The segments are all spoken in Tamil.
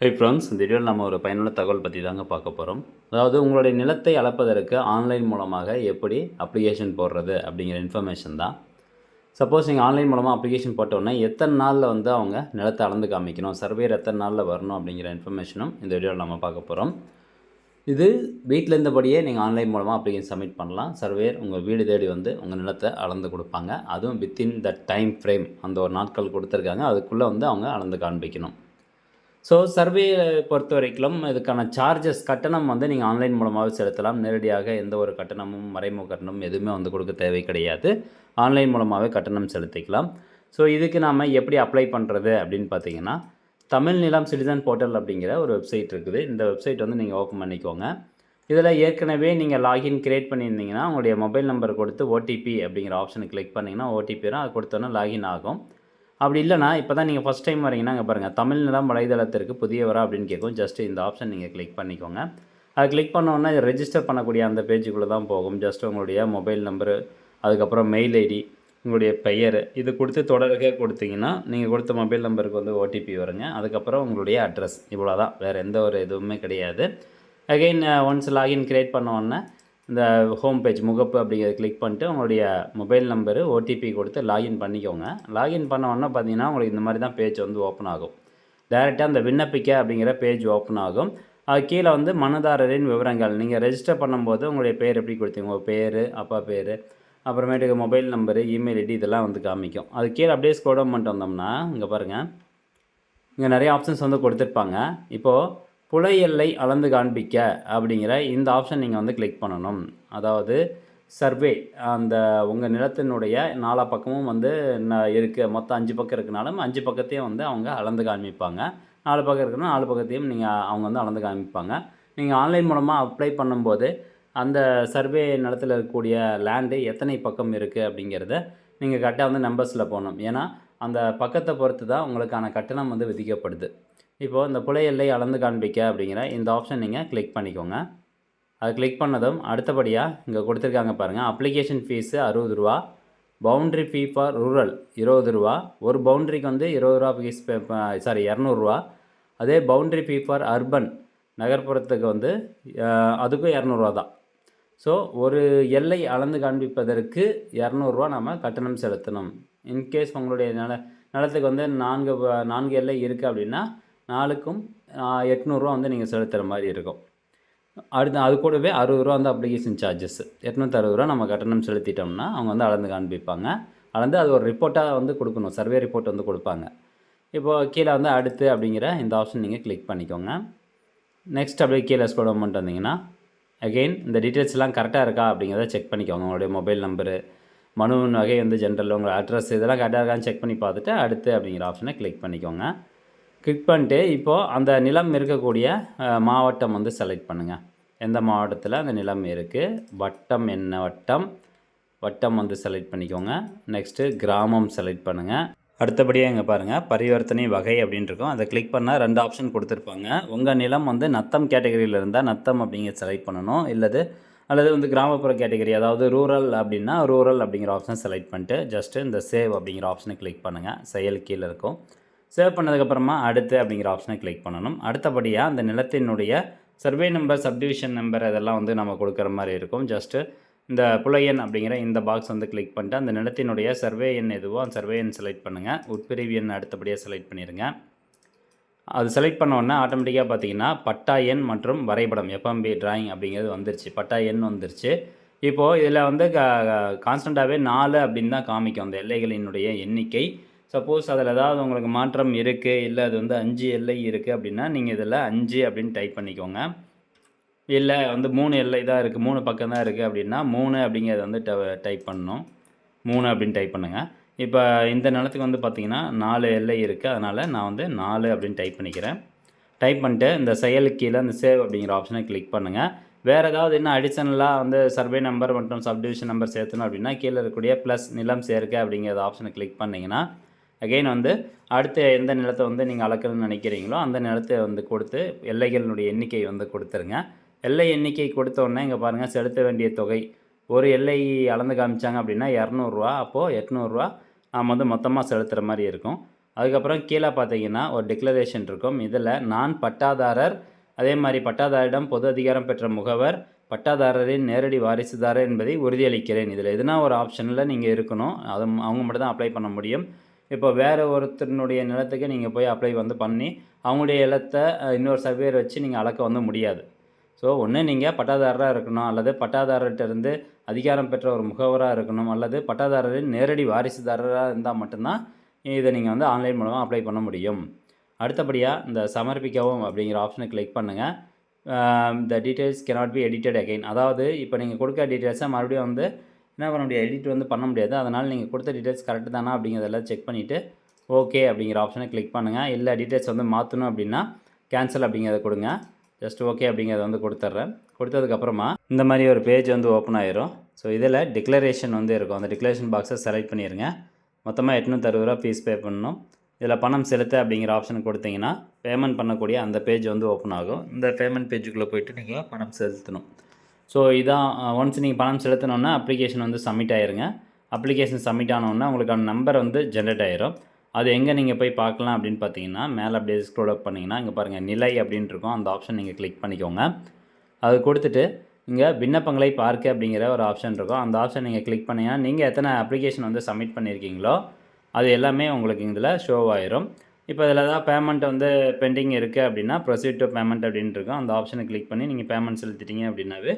ஹை ஃப்ரெண்ட்ஸ், இந்த வீடியோவில் நம்ம ஒரு பயனுள்ள தகவல் பற்றி தாங்க பார்க்க போகிறோம். அதாவது உங்களுடைய நிலத்தை அளப்பதற்கு ஆன்லைன் மூலமாக எப்படி அப்ளிகேஷன் போடுறது அப்படிங்கிற இன்ஃபர்மேஷன் தான். சப்போஸ் நீங்கள் ஆன்லைன் மூலமாக அப்ளிகேஷன் போட்டோன்னே எத்தனை நாளில் அவங்க நிலத்தை அளந்து காமிக்கணும், சர்வேர் எத்தனை நாளில் வரணும் அப்படிங்கிற இன்ஃபர்மேஷனும் இந்த வீடியோவில் நம்ம பார்க்க போகிறோம். இது வீட்டில் இருந்தபடியே நீங்கள் ஆன்லைன் மூலமாக அப்ளிகேஷன் சப்மிட் பண்ணலாம். சர்வேர் உங்கள் வீடு தேடி வந்து உங்கள் நிலத்தை அளந்து கொடுப்பாங்க. அதுவும் வித்தின் த டைம் ஃப்ரேம், அந்த ஒரு நாட்கள் கொடுத்துருக்காங்க, அதுக்குள்ளே அவங்க அளந்து காண்பிக்கணும். ஸோ சர்வே பொறுத்த வரைக்கும் இதுக்கான சார்ஜஸ் கட்டணம் நீங்கள் ஆன்லைன் மூலமாகவே செலுத்தலாம். நேரடியாக எந்த ஒரு கட்டணமும் மறைமுக கட்டணமும் எதுவுமே கொடுக்க தேவை கிடையாது. ஆன்லைன் மூலமாகவே கட்டணம் செலுத்திக்கலாம். ஸோ இதுக்கு நாம் எப்படி அப்ளை பண்ணுறது அப்படின்னு பார்த்தீங்கன்னா, தமிழ் நிலம் சிட்டிசன் போர்ட்டல் அப்படிங்கிற ஒரு வெப்சைட் இருக்குது. இந்த வெப்சைட் நீங்கள் ஓப்பன் பண்ணிக்கோங்க. இதில் ஏற்கனவே நீங்கள் லாகின் கிரியேட் பண்ணியிருந்தீங்கன்னா உங்களுடைய மொபைல் நம்பர் கொடுத்து ஓடிபி அப்படிங்கிற ஆப்ஷனை கிளிக் பண்ணிங்கன்னா ஓடிபி வரும். அது கொடுத்தோன்னா லாகின் ஆகும். அப்படி இல்லைனா இப்போ தான் நீங்கள் ஃபஸ்ட் டைம் வரீங்கன்னா அங்கே பாருங்கள், தமிழ் நிலம் வலைதளத்திற்கு புதியவரா அப்படின்னு கேட்கும். ஜஸ்ட்டு இந்த ஆப்ஷன் நீங்கள் கிளிக் பண்ணிக்கோங்க. அது கிளிக் பண்ணோன்னா இது ரெஜிஸ்டர் பண்ணக்கூடிய அந்த பேஜுக்குள்ளே தான் போகும். ஜஸ்ட் உங்களுடைய மொபைல் நம்பரு, அதுக்கப்புறம் மெயில் ஐடி, உங்களுடைய பெயர் இது கொடுத்து தொடர்க கொடுத்தீங்கன்னா நீங்கள் கொடுத்த மொபைல் நம்பருக்கு ஓடிபி வருங்க. அதுக்கப்புறம் உங்களுடைய அட்ரஸ், இவ்வளோ தான், வேறு எந்த ஒரு எதுவுமே கிடையாது. அகெயின் ஒன்ஸ் லாகின் க்ரியேட் பண்ணோன்னே இந்த ஹோம் பேஜ் முகப்பு அப்படிங்கிறத கிளிக் பண்ணிட்டு உங்களுடைய மொபைல் நம்பரு ஓடிபி கொடுத்து லாகின் பண்ணிக்கோங்க. லாகின் பண்ண உடனே பார்த்தீங்கன்னா உங்களுக்கு இந்த மாதிரி தான் பேஜ் ஓப்பன் ஆகும். டைரெக்டாக அந்த விண்ணப்பிக்க அப்படிங்கிற பேஜ் ஓப்பன் ஆகும். அது கீழே மனுதாரரின் விவரங்கள், நீங்கள் ரெஜிஸ்டர் பண்ணும்போது உங்களுடைய பேர் எப்படி கொடுத்தீங்க, உங்கள் பேர், அப்பா பேர், அப்புறமேட்டுக்கு மொபைல் நம்பரு, இமெயில் ஐடி இதெல்லாம் காமிக்கும். அது கீழே அப்படியே ஸ்க்ரோல் டவுன் பண்ணிட்டு வந்தோம்னா இங்கே பாருங்கள், இங்கே நிறைய ஆப்ஷன்ஸ் கொடுத்துருப்பாங்க. இப்போது புல எல்லை அளந்து காண்பிக்க அப்படிங்கிற இந்த ஆப்ஷன் நீங்கள் கிளிக் பண்ணணும். அதாவது சர்வே, அந்த உங்கள் நிலத்தினுடைய 4 பக்கமும் இருக்குது. மொத்தம் 5 பக்கம் இருக்குனாலும் 5 பக்கத்தையும் அவங்க அளந்து காண்பிப்பாங்க. 4 பக்கம் இருக்குன்னா 4 பக்கத்தையும் அவங்க அளந்து காண்பிப்பாங்க. நீங்கள் ஆன்லைன் மூலமாக அப்ளை பண்ணும்போது அந்த சர்வே நிலத்தில் இருக்கக்கூடிய லேண்டு எத்தனை பக்கம் இருக்குது அப்படிங்கிறத நீங்கள் கரெக்டாக நம்பர்ஸில் போகணும். ஏன்னா அந்த பக்கத்தை பொறுத்து தான் உங்களுக்கான கட்டணம் விதிக்கப்படுது. இப்போது இந்த புல எல்லை அளந்து காண்பிக்க அப்படிங்கிற இந்த ஆப்ஷன் நீங்கள் கிளிக் பண்ணிக்கோங்க. அது கிளிக் பண்ணதும் அடுத்தபடியாக இங்கே கொடுத்துருக்காங்க பாருங்கள், அப்ளிகேஷன் ஃபீஸு 60 ரூபா, பவுண்ட்ரி ஃபீ ஃபார் ரூரல் 20 ரூபா, ஒரு பவுண்ட்ரிக்கு 20 ரூபா ஃபீஸ் 200 ரூபா. அதே பவுண்ட்ரி ஃபீ ஃபார் அர்பன் நகர்ப்புறத்துக்கு அதுக்கும் 200 ரூபா தான். ஸோ ஒரு எல்லை அளந்து காண்பிப்பதற்கு 200 ரூபா நம்ம கட்டணம் செலுத்தணும். இன்கேஸ் உங்களுடைய நிலத்துக்கு 4 எல்லை இருக்குது அப்படின்னா 4க்கும் 800 ரூபா நீங்கள் செலுத்துகிற மாதிரி இருக்கும். அடுத்து அது கூடவே 60 ரூபா அப்ளிகேஷன் சார்ஜஸ், 860 ரூபா நம்ம கட்டணம் செலுத்திட்டோம்னா அவங்க அளந்து காண்பிப்பாங்க. அளந்து அது ஒரு ரிப்போர்ட்டாக கொடுக்கணும், சர்வே ரிப்போர்ட் கொடுப்பாங்க. இப்போது கீழே அடுத்து அப்படிங்கிற இந்த ஆப்ஷன் நீங்கள் கிளிக் பண்ணிக்கோங்க. நெக்ஸ்ட் அப்படியே கீழே ஸ்க்ரோல் டவுன் பண்ணிட்டு வந்தீங்கன்னா அகெயின் இந்த டீட்டெயில்ஸ்லாம் கரெக்டாக இருக்கா அப்படிங்கிறத செக் பண்ணிக்கோங்க. உங்களுடைய மொபைல் நம்பரு, மனுவின் வகை ஜென்ரல், உங்கள் அட்ரஸ் இதெல்லாம் கரெக்டாக இருக்கான்னு செக் பண்ணி பார்த்துட்டு அடுத்து அப்படிங்கிற ஆப்ஷனை கிளிக் பண்ணிக்கோங்க. கிளிக் பண்ணிட்டு இப்போது அந்த நிலம் இருக்கக்கூடிய மாவட்டம் செலக்ட் பண்ணுங்கள். எந்த மாவட்டத்தில் அந்த நிலம் இருக்குது, வட்டம் என்ன வட்டம், வட்டம் செலக்ட் பண்ணிக்கோங்க. நெக்ஸ்ட்டு கிராமம் செலக்ட் பண்ணுங்கள். அடுத்தபடியாக இங்கே பாருங்கள், பரிவர்த்தனை வகை அப்படின்னு இருக்கும். அதை கிளிக் பண்ணால் 2 ஆப்ஷன் கொடுத்துருப்பாங்க. உங்கள் நிலம் நத்தம் கேட்டகரியில் இருந்தால் நத்தம் அப்படிங்கிற செலக்ட் பண்ணணும். அல்லது கிராமப்புற கேட்டகரி, அதாவது ரூரல் அப்படின்னா ரூரல் அப்படிங்கிற ஆப்ஷன் செலக்ட் பண்ணிட்டு ஜஸ்ட்டு இந்த சேவ் அப்படிங்கிற ஆப்ஷனை கிளிக் பண்ணுங்கள். செயல் கீழே இருக்கும். சேவ் பண்ணதுக்கப்புறமா அடுத்து அப்படிங்கிற ஆப்ஷனை கிளிக் பண்ணணும். அடுத்தபடியாக அந்த நிலத்தினுடைய சர்வே நம்பர், சப்டிவிஷன் நம்பர் இதெல்லாம் நம்ம கொடுக்குற மாதிரி இருக்கும். ஜஸ்ட்டு இந்த புல எண் அப்படிங்கிற இந்த பாக்ஸ் கிளிக் பண்ணிட்டு அந்த நிலத்தினுடைய சர்வே எண் எதுவோ அந்த சர்வே எண் செலக்ட் பண்ணுங்கள். உட்பிரிவு எண் அடுத்தபடியாக செலக்ட் பண்ணிடுங்க. அது செலக்ட் பண்ணோன்னே ஆட்டோமேட்டிக்காக பார்த்தீங்கன்னா பட்டா எண் மற்றும் வரைபடம் எஃப்எம்பி டிராயிங் அப்படிங்கிறது வந்துருச்சு. பட்டா எண் வந்துருச்சு. இப்போது இதில் கான்ஸ்டண்ட்டாகவே 4 அப்படின்னு தான் காமிக்கும் அந்த எல்லைகளினுடைய எண்ணிக்கை. சப்போஸ் அதில் ஏதாவது உங்களுக்கு மாற்றம் இருக்குது, இல்லை அது 5 எல்லை இருக்குது அப்படின்னா நீங்கள் இதில் 5 அப்படின்னு டைப் பண்ணிக்கோங்க. இல்லை 3 எல்லை தான் இருக்குது, 3 பக்கம் தான் இருக்குது அப்படின்னா 3 அப்படிங்கிறத டைப் பண்ணணும். 3 அப்படின்னு டைப் பண்ணுங்கள். இப்போ இந்த நிலத்துக்கு பார்த்தீங்கன்னா 4 எல்லை இருக்குது, அதனால் நான் 4 அப்படின்னு டைப் பண்ணிக்கிறேன். டைப் பண்ணிட்டு இந்த செயலுக்கு கீழே இந்த சேவ் அப்படிங்கிற ஆப்ஷனை கிளிக் பண்ணுங்கள். வேறு ஏதாவது இன்னும் அடிஷ்னலாக சர்வே நம்பர் மற்றும் சப்டிவிஷன் நம்பர் சேர்த்தணும் அப்படின்னா கீழே இருக்கக்கூடிய ப்ளஸ் நிலம் சேர்க்க அப்படிங்கிற ஆப்ஷனை கிளிக் பண்ணிங்கன்னா அகெயின் அடுத்த எந்த நிலத்தை நீங்கள் அளக்கணும்னு நினைக்கிறீங்களோ அந்த நிலத்தை கொடுத்து எல்லைகளினுடைய எண்ணிக்கை கொடுத்துருங்க. எல்லை எண்ணிக்கை கொடுத்தோடனே இங்கே பாருங்கள், செலுத்த வேண்டிய தொகை ஒரு எல்லை அளந்து காமிச்சாங்க அப்படின்னா 200 ரூபா. அப்போது 800 ரூபா நாம் மொத்தமாக செலுத்துகிற மாதிரி இருக்கும். அதுக்கப்புறம் கீழே பார்த்தீங்கன்னா ஒரு டிக்ளரேஷன் இருக்கும். இதில் நான் பட்டாதாரர், அதே மாதிரி பட்டாதாரிடம் பொது அதிகாரம் பெற்ற முகவர், பட்டாதாரரின் நேரடி வாரிசுதாரர் என்பதை உறுதியளிக்கிறேன். இதில் எதுனா ஒரு ஆப்ஷனில் நீங்கள் இருக்கணும். அது அவங்க மட்டும் தான் அப்ளை பண்ண முடியும். இப்போ வேறு ஒருத்தருடைய நிலத்துக்கு நீங்கள் போய் அப்ளை பண்ணி அவங்களுடைய நிலத்தை இன்னொரு சர்வேயர் வச்சு நீங்கள் அளக்க முடியாது. ஸோ ஒன்று நீங்கள் பட்டாதாரராக இருக்கணும், அல்லது பட்டாதாரர்கிட்டருந்து அதிகாரம் பெற்ற ஒரு முகவராக இருக்கணும், அல்லது பட்டாதாரரின் நேரடி வாரிசுதாரராக இருந்தால் மட்டும்தான் இதை நீங்கள் ஆன்லைன் மூலமாக அப்ளை பண்ண முடியும். அடுத்தபடியாக இந்த சமர்ப்பிக்கவும் அப்படிங்கிற ஆப்ஷனை கிளிக் பண்ணுங்கள். த details cannot be edited again. அதாவது இப்போ நீங்கள் கொடுக்க டீட்டெயில்ஸை மறுபடியும் என்ன பண்ண முடியாது, எடிட் பண்ண முடியாது. அதனால் நீங்கள் கொடுத்த டீட்டெயில்ஸ் கரெக்டு தானா அப்படிங்கிறதெல்லாம் செக் பண்ணிவிட்டு ஓகே அப்படிங்கிற ஆப்ஷனை கிளிக் பண்ணுங்கள். இல்லை டீட்டெயில்ஸ் மாற்றணும் அப்படின்னா கேன்சல் அப்படிங்கிறத கொடுங்க. ஜஸ்ட் ஓகே அப்படிங்கிறத கொடுத்துட்றேன். கொடுத்ததுக்கப்புறமா இந்த மாதிரி ஒரு பேஜ் ஓப்பன் ஆயிரும். ஸோ இதில் டிக்ளரேஷன் இருக்கும். அந்த டிக்ளரேஷன் பாக்ஸை செலக்ட் பண்ணிடுங்க. மொத்தமாக 860 ரூபா ஃபீஸ் பே பண்ணணும். இதில் பணம் செலுத்த அப்படிங்கிற ஆப்ஷன் கொடுத்தீங்கன்னா பேமெண்ட் பண்ணக்கூடிய அந்த பேஜ் ஓப்பன் ஆகும். இந்த பேமெண்ட் பேஜுக்குள்ளே போய்ட்டு நீங்கள் பணம் செலுத்தணும். ஸோ இதான் ஒன்ஸ் நீங்கள் பணம் செலுத்தினோன்னா அப்ளிகேஷன் சப்மிட் ஆயிருங்க. அப்ளிகேஷன் சப்மிட் ஆனோன்னா உங்களுக்கான நம்பர் ஜென்ரேட் ஆயிரும். அது எங்கே நீங்கள் போய் பார்க்கலாம் அப்படின்னு பார்த்தீங்கன்னா மேலே அப்படியே ஸ்க்ரோல் அப் பண்ணிங்கன்னா இங்கே பாருங்கள் நிலை அப்படின்ட்டு இருக்கும். அந்த ஆப்ஷன் நீங்கள் கிளிக் பண்ணிக்கோங்க. அது கொடுத்துட்டு இங்கே விண்ணப்பங்களை பார்க்க அப்படிங்கிற ஒரு ஆப்ஷன் இருக்கும். அந்த ஆப்ஷன் நீங்கள் கிளிக் பண்ணிங்கன்னா நீங்கள் எத்தனை அப்ளிகேஷன் சப்மிட் பண்ணியிருக்கீங்களோ அது எல்லாமே உங்களுக்கு இதில் ஷோ ஆயிரும். இப்போ இதில் தான் பேமெண்ட் பெண்டிங் இருக்குது அப்படின்னா ப்ரொசீட் டு பேமெண்ட் அப்படின்ட்டு இருக்கும். அந்த ஆப்ஷனை கிளிக் பண்ணி நீங்கள் பேமெண்ட் செலுத்திட்டீங்க அப்படின்னாவே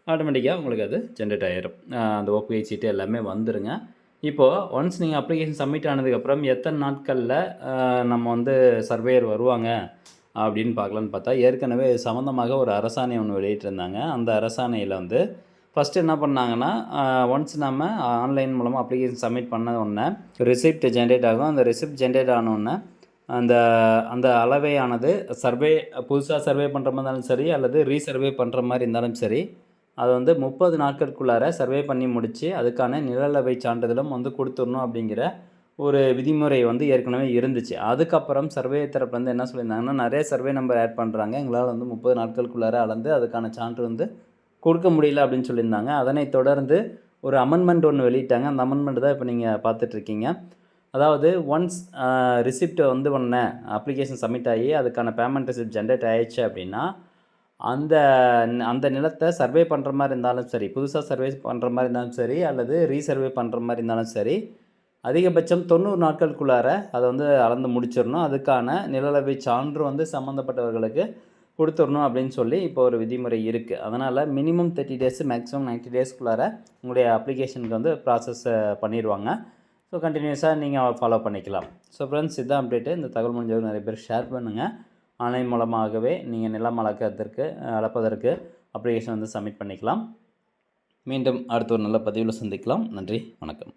ஆட்டோமேட்டிக்காக உங்களுக்கு அது ஜென்ரேட் ஆகிரும். அந்த ஓபிஐ சீட்டு எல்லாமே வந்துடுங்க. இப்போது ஒன்ஸ் நீங்கள் அப்ளிகேஷன் சப்மிட் ஆனதுக்கப்புறம் எத்தனை நாட்களில் நம்ம சர்வேயர் வருவாங்க அப்படின்னு பார்க்கலான்னு பார்த்தா ஏற்கனவே சம்மந்தமாக ஒரு அரசாணை ஒன்று வெளியிட்டிருந்தாங்க. அந்த அரசாணையில் ஃபஸ்ட்டு என்ன பண்ணாங்கன்னா ஒன்ஸ் நம்ம ஆன்லைன் மூலமாக அப்ளிகேஷன் சப்மிட் பண்ண உடனே ரிசிப்ட் ஜென்ரேட் ஆகும். அந்த ரிசிப்ட் ஜென்ரேட் ஆனோடனே அந்த அந்த அளவையானது புதுசாக சர்வே பண்ணுற மாதிரி இருந்தாலும் சரி, அல்லது ரீசர்வே பண்ணுற மாதிரி இருந்தாலும் சரி, அது 30 நாட்களுக்குள்ளார சர்வே பண்ணி முடித்து அதுக்கான நிலளவை சான்றிதழும் கொடுத்துடணும் அப்படிங்கிற ஒரு விதிமுறை ஏற்கனவே இருந்துச்சு. அதுக்கப்புறம் சர்வே தரப்பு என்ன சொல்லியிருந்தாங்கன்னா நிறைய சர்வே நம்பர் ஆட் பண்ணுறாங்க, எங்களால் 30 நாட்களுக்குள்ளார அளந்து அதுக்கான சான்று கொடுக்க முடியல அப்படின்னு சொல்லியிருந்தாங்க. அதனை தொடர்ந்து ஒரு அமெண்ட்மெண்ட் ஒன்று வெளியிட்டாங்க. அந்த அமெண்ட்மெண்ட் தான் இப்போ நீங்கள் பார்த்துட்ருக்கீங்க. அதாவது ஒன்ஸ் ரிசிப்ட் உடனே அப்ளிகேஷன் சப்மிட் ஆகி அதுக்கான பேமெண்ட் ரிசிப்ட் ஜென்ரேட் ஆகிடுச்சு அப்படின்னா அந்த அந்த நிலத்தை சர்வே பண்ணுற மாதிரி இருந்தாலும் சரி, புதுசாக சர்வே பண்ணுற மாதிரி இருந்தாலும் சரி, அல்லது ரீசர்வே பண்ணுற மாதிரி இருந்தாலும் சரி, அதிகபட்சம் 90 நாட்களுக்குள்ளார அதை அளந்து முடிச்சிடணும். அதுக்கான நிலளவை சான்று சம்மந்தப்பட்டவர்களுக்கு கொடுத்துடணும் அப்படின்னு சொல்லி இப்போ ஒரு விதிமுறை இருக்குது. அதனால் மினிமம் 30 டேஸ் மேக்ஸிமம் 90 டேஸ்க்குள்ளார உங்களுடைய அப்ளிகேஷனுக்கு ப்ராசஸ் பண்ணிடுவாங்க. ஸோ கண்டினியூஸாக நீங்கள் ஃபாலோ பண்ணிக்கலாம். ஸோ ஃப்ரெண்ட்ஸ், இதுதான் அப்டேட்டு. இந்த தகவல் முடிஞ்சவங்க நிறைய பேர் ஷேர் பண்ணுங்கள். ஆன்லைன் மூலமாகவே நீங்கள் நிலம் அளப்பதற்கு அப்ளிகேஷன் சப்மிட் பண்ணிக்கலாம். மீண்டும் அடுத்த ஒரு நல்ல பதிவில் சந்திக்கலாம். நன்றி, வணக்கம்.